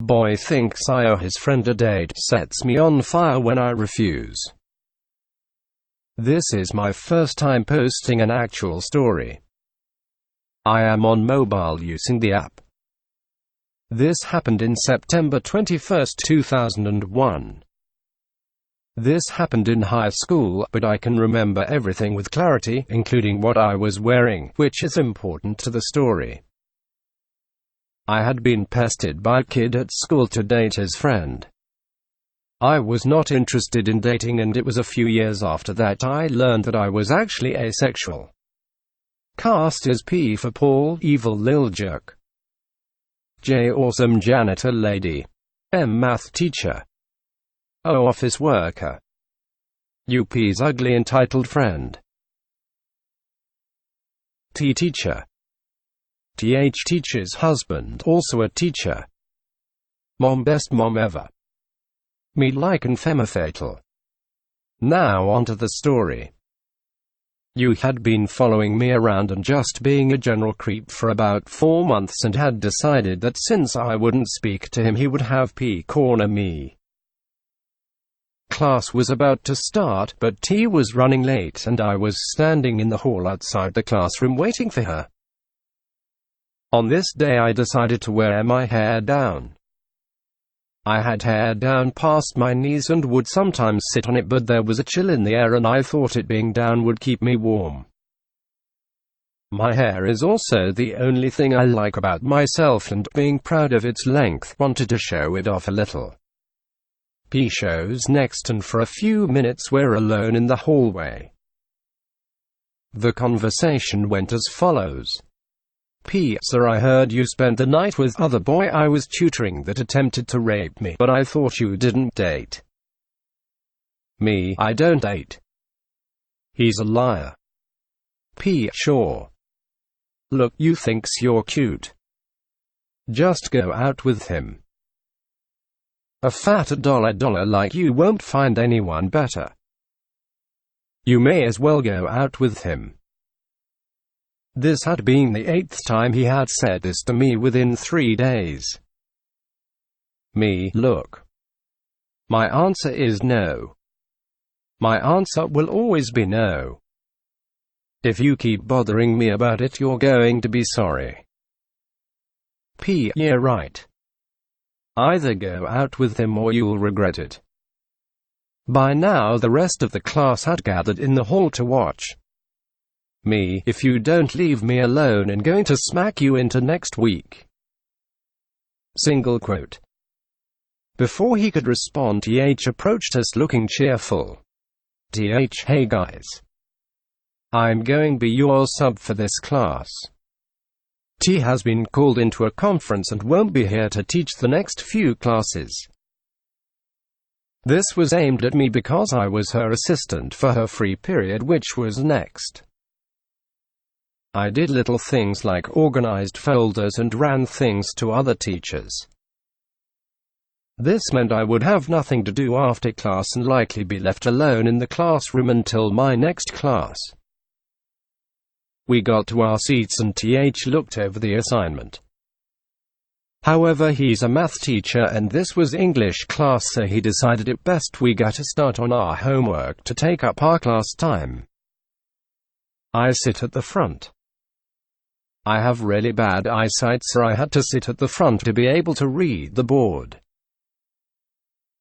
boy thinks I owe his friend a date, sets me on fire when I refuse. This is my first time posting an actual story. I am on mobile using the app. This happened in September 21, 2001. This happened in high school, but I can remember everything with clarity, including what I was wearing, which is important to the story. I had been pestered by a kid at school to date his friend. I was not interested in dating, and it was a few years after that I learned that I was actually asexual. Cast as P for Paul, evil lil jerk. J, awesome janitor lady. M, math teacher. O, office worker. U, P's ugly entitled friend. T, teacher. TH, teacher's husband, also a teacher. Mom, best mom ever. Me, like and femme fatale. Now onto the story. You had been following me around and just being a general creep for about 4 months, and had decided that since I wouldn't speak to him, he would have P corner me. Class was about to start, but T was running late and I was standing in the hall outside the classroom waiting for her. On this day I decided to wear my hair down. I had hair down past my knees and would sometimes sit on it, but there was a chill in the air and I thought it being down would keep me warm. My hair is also the only thing I like about myself, and being proud of its length, wanted to show it off a little. P shows next, and for a few minutes we're alone in the hallway. The conversation went as follows. P, sir, I heard you spent the night with other boy I was tutoring that attempted to rape me, but I thought you didn't date. Me, I don't date. He's a liar. P, sure. Look, you thinks you're cute. Just go out with him. A fat dollar like you won't find anyone better. You may as well go out with him. This had been the 8th time he had said this to me within 3 days. Me, look. My answer is no. My answer will always be no. If you keep bothering me about it, you're going to be sorry. P, yeah, right. Either go out with him or you'll regret it. By now the rest of the class had gathered in the hall to watch. Me, if you don't leave me alone, I'm going to smack you into next week. Single quote. Before he could respond, TH approached us looking cheerful. TH, hey guys. I'm going to be your sub for this class. T has been called into a conference and won't be here to teach the next few classes. This was aimed at me because I was her assistant for her free period, which was next. I did little things like organized folders and ran things to other teachers. This meant I would have nothing to do after class and likely be left alone in the classroom until my next class. We got to our seats and TH looked over the assignment. However, he's a math teacher and this was English class, so he decided it best we get a start on our homework to take up our class time. I sit at the front. I have really bad eyesight, so I had to sit at the front to be able to read the board.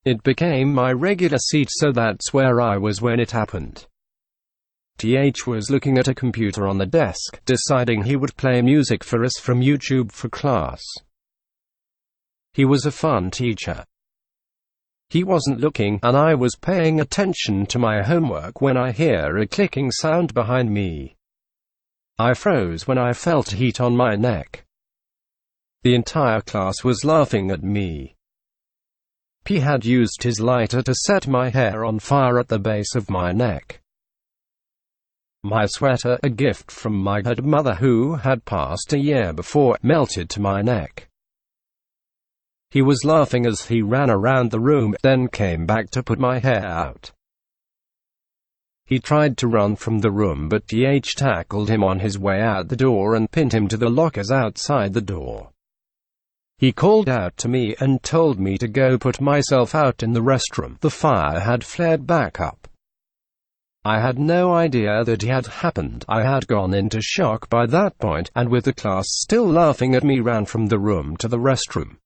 It became my regular seat, so that's where I was when it happened. TH was looking at a computer on the desk, deciding he would play music for us from YouTube for class. He was a fun teacher. He wasn't looking, and I was paying attention to my homework when I hear a clicking sound behind me. I froze when I felt heat on my neck. The entire class was laughing at me. P had used his lighter to set my hair on fire at the base of my neck. My sweater, a gift from my dead mother who had passed a year before, melted to my neck. He was laughing as he ran around the room, then came back to put my hair out. He tried to run from the room, but TH tackled him on his way out the door and pinned him to the lockers outside the door. He called out to me and told me to go put myself out in the restroom. The fire had flared back up. I had no idea that it had happened. I had gone into shock by that point, and with the class still laughing at me, ran from the room to the restroom.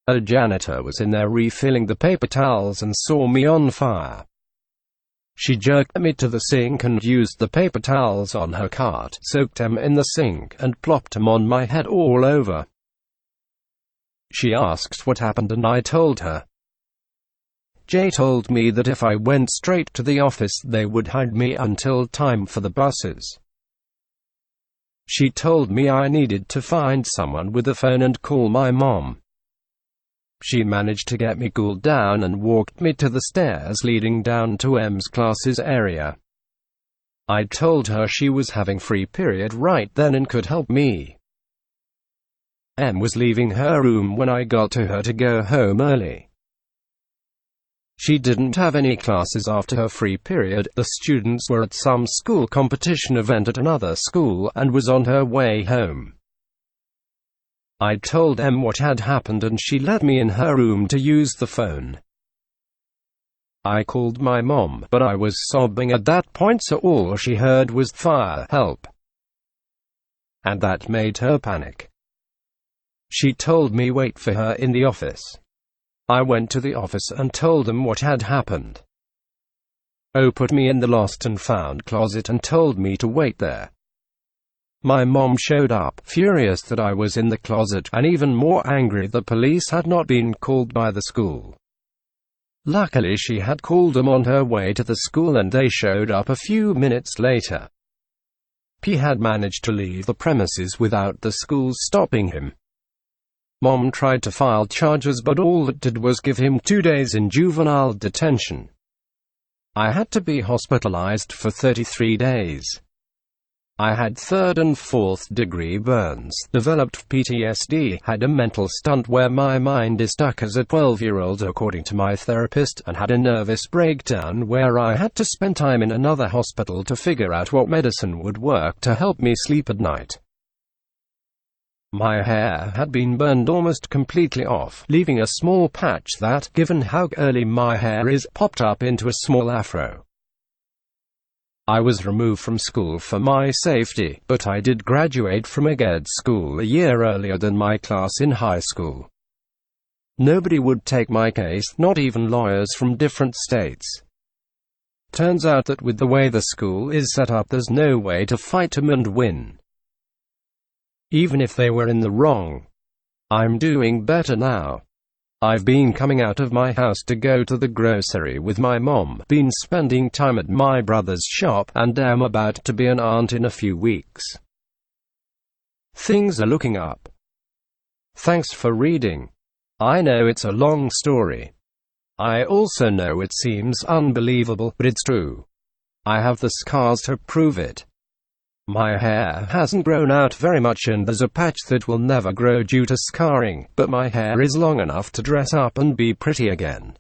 A janitor was in there refilling the paper towels and saw me on fire. She jerked me to the sink and used the paper towels on her cart, soaked them in the sink, and plopped them on my head all over. She asked what happened and I told her. Jay told me that if I went straight to the office they would hide me until time for the buses. She told me I needed to find someone with a phone and call my mom. She managed to get me cooled down and walked me to the stairs leading down to M's classes area. I told her she was having free period right then and could help me. M was leaving her room when I got to her to go home early. She didn't have any classes after her free period. The students were at some school competition event at another school and was on her way home. I told M what had happened and she let me in her room to use the phone. I called my mom, but I was sobbing at that point, so all she heard was "fire, help," and that made her panic. She told me wait for her in the office. I went to the office and told them what had happened. O put me in the lost and found closet and told me to wait there. My mom showed up, furious that I was in the closet, and even more angry the police had not been called by the school. Luckily she had called them on her way to the school and they showed up a few minutes later. P had managed to leave the premises without the school stopping him. Mom tried to file charges, but all it did was give him 2 days in juvenile detention. I had to be hospitalized for 33 days. I had 3rd and 4th degree burns, developed PTSD, had a mental stunt where my mind is stuck as a 12-year-old according to my therapist, and had a nervous breakdown where I had to spend time in another hospital to figure out what medicine would work to help me sleep at night. My hair had been burned almost completely off, leaving a small patch that, given how early my hair is, popped up into a small afro. I was removed from school for my safety, but I did graduate from a GED school a year earlier than my class in high school. Nobody would take my case, not even lawyers from different states. Turns out that with the way the school is set up, there's no way to fight them and win. Even if they were in the wrong. I'm doing better now. I've been coming out of my house to go to the grocery with my mom, been spending time at my brother's shop, and am about to be an aunt in a few weeks. Things are looking up. Thanks for reading. I know it's a long story. I also know it seems unbelievable, but it's true. I have the scars to prove it. My hair hasn't grown out very much and there's a patch that will never grow due to scarring, but my hair is long enough to dress up and be pretty again.